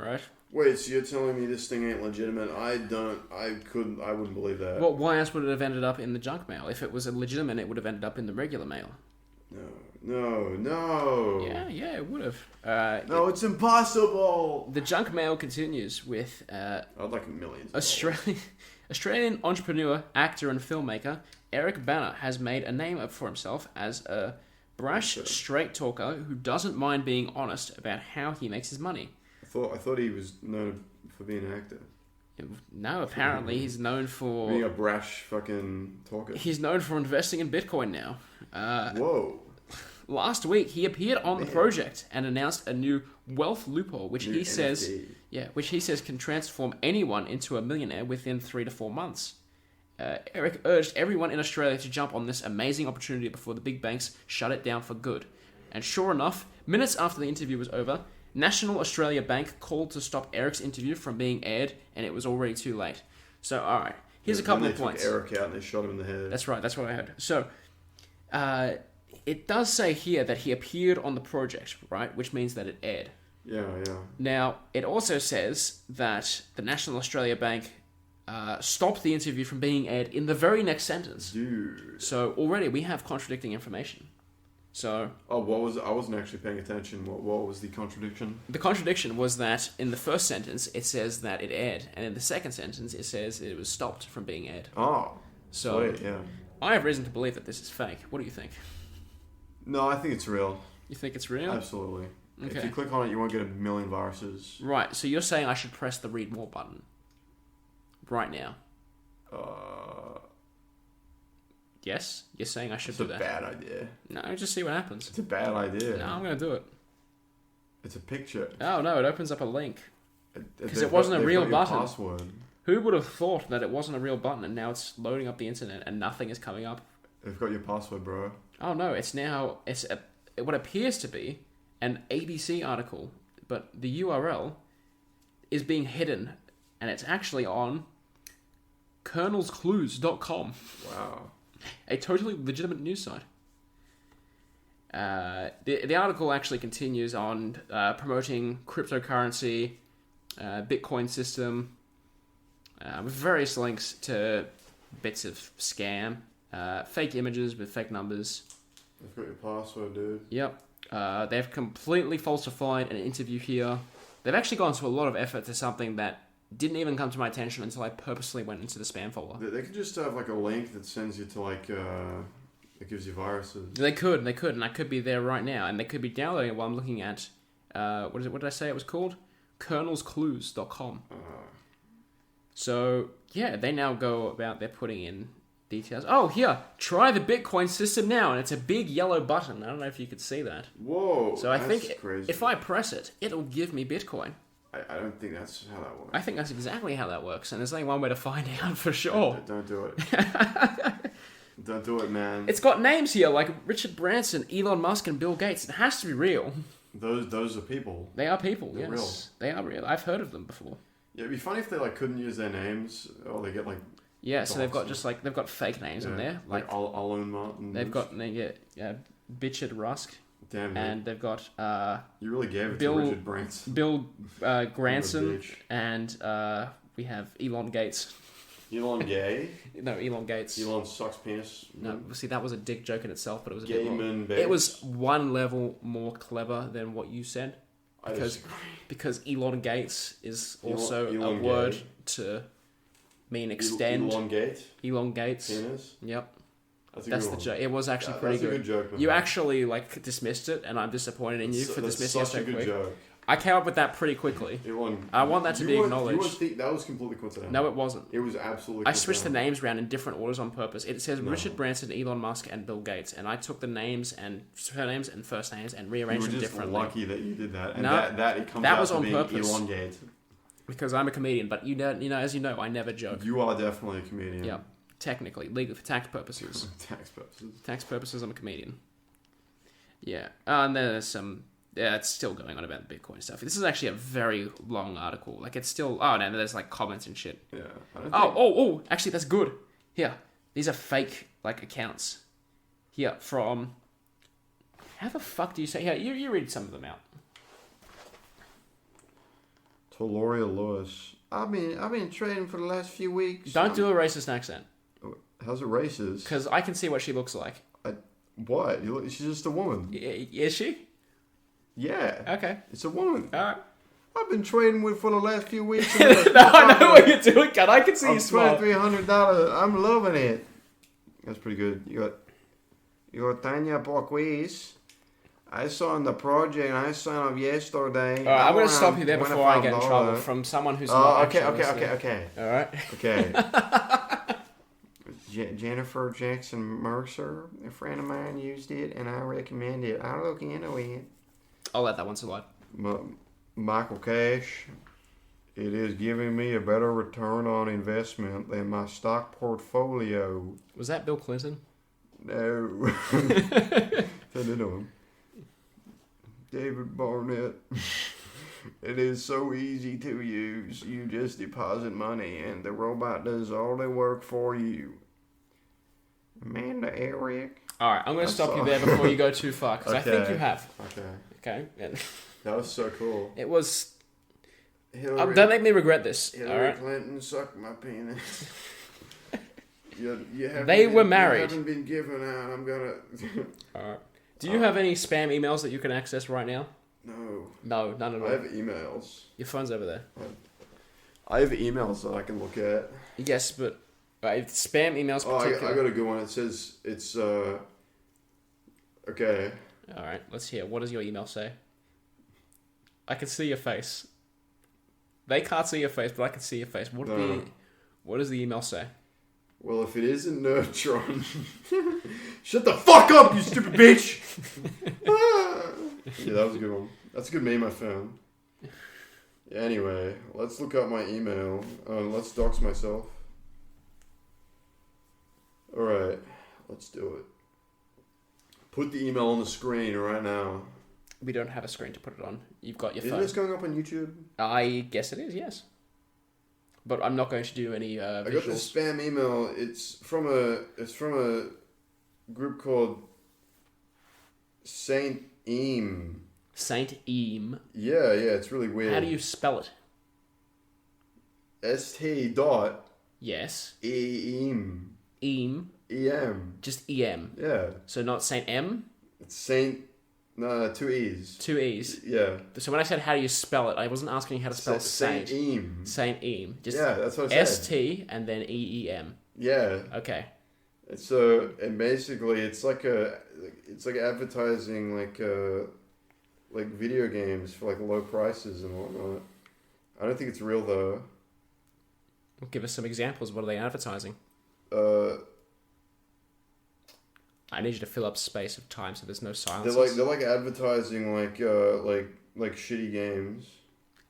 Right? Wait, so you're telling me this thing ain't legitimate? I wouldn't believe that. Well, why else would it have ended up in the junk mail? If it was legitimate, it would have ended up in the regular mail. No. Yeah, it would have. No, it's impossible. The junk mail continues with... I'd like millions. Australian entrepreneur, actor and filmmaker Eric Bana has made a name for himself as a brash, straight talker who doesn't mind being honest about how he makes his money. I thought he was known for being an actor. No, apparently he's known for... being a brash fucking talker. He's known for investing in Bitcoin now. Whoa. Last week, he appeared on the project and announced a new wealth loophole, which he says can transform anyone into a millionaire within 3 to 4 months. Eric urged everyone in Australia to jump on this amazing opportunity before the big banks shut it down for good. And sure enough, minutes after the interview was over, National Australia Bank called to stop Eric's interview from being aired, and it was already too late. So, alright, Here's a couple of They points. took Eric out and they shot him in the head. That's right. That's what I heard. So, it does say here that he appeared on the project, right? Which means that it aired. Yeah. Now, it also says that the National Australia Bank stopped the interview from being aired in the very next sentence. Dude. So already we have contradicting information. So. Oh, I wasn't actually paying attention. What was the contradiction? The contradiction was that in the first sentence it says that it aired, and in the second sentence it says it was stopped from being aired. Oh. So. Sweet, yeah. I have reason to believe that this is fake. What do you think? No, I think it's real. You think it's real? Absolutely. Okay. If you click on it, you won't get a million viruses. Right, so you're saying I should press the read more button right now? Yes? You're saying I should do that? It's a bad idea. No, just see what happens. It's a bad idea. No, I'm going to do it. It's a picture. Oh, no, it opens up a link. Because They've it wasn't got- a real they've got your button. Password. Who would have thought that it wasn't a real button and now it's loading up the internet and nothing is coming up? They've got your password, bro. Oh, no, it's now... what appears to be an ABC article, but the URL is being hidden, and it's actually on kernelsclues.com. Wow. A totally legitimate news site. The article actually continues on promoting cryptocurrency, Bitcoin system, with various links to bits of scam, fake images with fake numbers. They've got your password, dude. Yep. They've completely falsified an interview here. They've actually gone to a lot of effort to something that didn't even come to my attention until I purposely went into the spam folder. They could just have like a link that sends you to like it gives you viruses. They could, and I could be there right now, and they could be downloading it while I'm looking at what is it? What did I say it was called? Kernelsclues.com. So yeah, they now go about they're putting in details. Oh, here, try the Bitcoin system now, and it's a big yellow button. I don't know if you could see that. Whoa! So I that's think crazy. if I press it, it'll give me Bitcoin. I don't think that's how that works. I think that's exactly how that works, and there's only one way to find out for sure. Don't do it. Don't do it, man. It's got names here like Richard Branson, Elon Musk, and Bill Gates. It has to be real. Those are people. They are people. They're yes, real. They are real. I've heard of them before. Yeah, it'd be funny if they like couldn't use their names, or they get like. Yeah, so they've got doxed. just like they've got fake names in there, like Alon Martin. they've got Richard Rusk, Damn, and they've got you really gave it Bill- to Richard Branson. Bill Granson, bitch. and we have Elon Gates. Elon gay. No, Elon Gates. Elon sucks penis. No, see that was a dick joke in itself, but it was a Gay bit more. man babes. It was one level more clever than what you said. I Because disagree. because Elon Gates is Elon- also Elon a word gay. to mean extend. Elongate Elon Gates. penis. Yep, That's a that's good the one. joke. It was actually pretty That's good. a good joke. You man. actually like dismissed it, and I'm disappointed in you for That's dismissing it such so a good quick. joke. I came up with that pretty quickly. Elon, I want that to be acknowledged. You won't think that was completely coincidental. No, it wasn't. It was absolutely. I switched the coincidental. names around in different orders on purpose. It says No. Richard Branson, Elon Musk, and Bill Gates, and I took the names and surnames and first names and You rearranged were them just differently. lucky that you did that, and No, that it comes that out was to on being purpose. elongate. Because I'm a comedian, but as you know, I never joke. You are definitely a comedian. Yeah, technically, legal for tax purposes. Tax purposes. Tax purposes, I'm a comedian. Yeah, and then there's some. Yeah, it's still going on about the Bitcoin stuff. This is actually a very long article. Like it's still. Oh no, there's like comments and shit. Yeah. I don't think, Oh! Actually, that's good. Here, these are fake like accounts. Here from. How the fuck do you say? Here, you read some of them out. Toloria Lewis. I've been trading for the last few weeks. Don't do a racist accent, How's it racist? because I can see what she looks like. What? She's just a woman. Is she? Yeah. Okay. It's a woman. All right. I've been trading with for the last few weeks. No, I know what you're doing, God. I can see you I'm smile. $2,300. I'm loving it. That's pretty good. You got Tanya Porquis. I saw in the project. I signed up yesterday. All right, I'm going to stop you there before I get in trouble from someone who's not okay. actually listening. All right. Okay. Jennifer Jackson Mercer, a friend of mine, used it, and I recommend it. I'll look into it. I'll let that one slide. Michael Cash, it is giving me a better return on investment than my stock portfolio. Was that Bill Clinton? No. Turn it on. David Barnett. It is so easy to use. You just deposit money and the robot does all the work for you. Amanda, Eric. Alright, I'm going to stop you there before you go too far, because I think you have. Okay. And that was so cool. It was... Hillary, don't make me regret this. Hillary Clinton sucked my penis. They were married. You haven't been given out. I'm gonna... Alright. Do you have any spam emails that you can access right now? No. No, none at all. I have emails. Your phone's over there. I have emails that I can look at. Yes, but spam emails. Oh, I got a good one. It says it's okay. All right, let's hear. What does your email say? I can see your face. They can't see your face, but I can see your face. What does the email say? Well, if it isn't Nerdtron, shut the fuck up, you stupid bitch! Yeah, that was a good one. That's a good meme I found. Anyway, let's look up my email. Let's dox myself. Alright, let's do it. Put the email on the screen right now. We don't have a screen to put it on. You've got your phone. Isn't this going up on YouTube? I guess it is, yes. But I'm not going to do any visuals. I got this spam email. It's from a group called Saint Eam. Saint Eam. Yeah, it's really weird. How do you spell it? ST. Yes. Eam. Eam. EM. Just EM. Yeah. So not Saint M? It's Saint. No, 2 E's. 2 E's. Yeah. So when I said how do you spell it, I wasn't asking you how to spell Saint. Saint Eam. Saint Eam. Just yeah, that's what I said. ST and then EEM. Yeah. Okay. And basically it's like advertising like video games for like low prices and whatnot. I don't think it's real though. Give us some examples. What are they advertising? I need you to fill up space of time so there's no silence. They're like advertising like shitty games.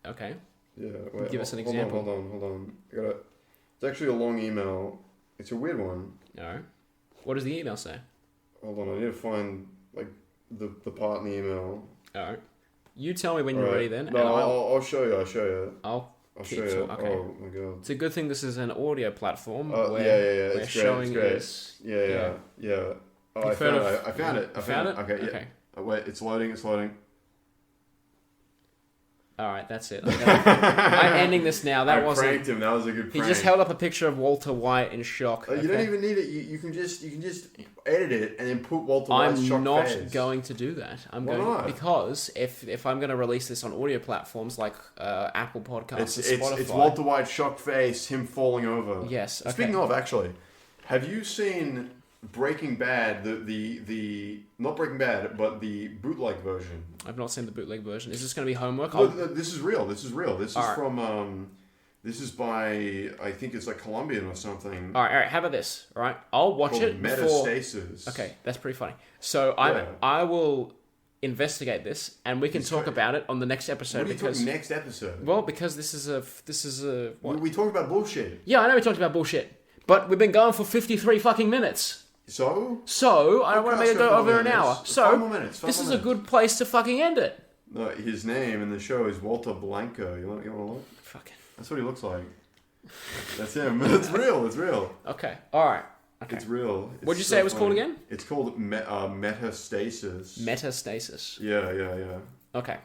Okay. Yeah. Wait, give us an example. Hold on. It's actually a long email. It's a weird one. Alright. What does the email say? Hold on, I need to find like the part in the email. Alright. You tell me when you're ready then. No, I'll show you. I'll show you. Okay. Oh my god. It's a good thing this is an audio platform where yeah. we're It's showing great. this. Yeah. Oh, I found it. Okay, yeah. Okay. Oh, wait, it's loading. Alright, that's it. I'm ending this now. That wasn't... pranked him. That was a good prank. He just held up a picture of Walter White in shock. You don't even need it. You can just edit it and then put Walter White's shock I'm not face. going to do that. Why not? Because if I'm going to release this on audio platforms like Apple Podcasts and Spotify... It's Walter White's shock face, him falling over. Yes, okay. Speaking of, actually, have you seen Breaking Bad, the not Breaking Bad, but the bootleg version? I've not seen the bootleg version. Is this going to be homework? Look, this is real. This is right. from this is by, I think it's like Colombian or something. All right. How about this? All right, I'll watch it before. Metastasis. Okay, that's pretty funny. So I will investigate this, and we can talk about it on the next episode. What are you talking next episode? Well, because this is a what? We talked about bullshit. Yeah, I know we talked about bullshit, but we've been going for 53 fucking minutes. So I don't want to make it go over an hour. So 5 more minutes. This is a good place to fucking end it. No, his name in the show is Walter Blanco. You want to look? Fucking. That's what he looks like. That's him. It's real. Okay. All right. Okay. It's real. What'd you say it was called again? It's called Metastasis. Metastasis. Yeah. Okay.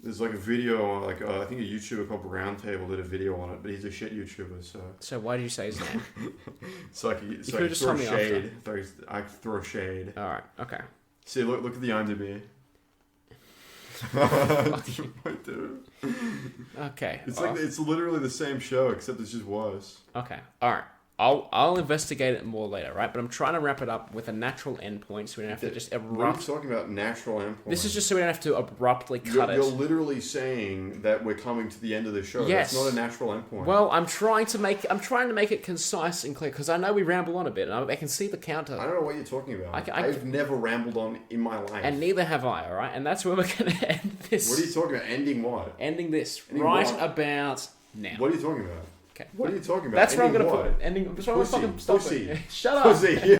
There's like a video, like I think a YouTuber called Roundtable did a video on it, but he's a shit YouTuber, so. So why did you say his name? So I could throw shade. I could throw shade. All right. Okay. See, look at the IMDb. Okay. It's literally the same show, except it's just worse. Okay. All right. I'll investigate it more later, right? But I'm trying to wrap it up with a natural endpoint, so we don't have to just erupt. What are you talking about, natural endpoint? This is just so we don't have to abruptly cut it. You're literally saying that we're coming to the end of the show. Yes. That's not a natural endpoint. Well, I'm trying to make it concise and clear, because I know we ramble on a bit, and I can see the counter. I don't know what you're talking about. I've never rambled on in my life. And neither have I, all right? And that's where we're going to end this. What are you talking about? Ending what? Ending this Ending right what? About now. What are you talking about? Okay. What are you talking about? That's where I'm going to what? put it. Ending. That's where I'm fucking stop Pussy. it. Shut up. Pussy.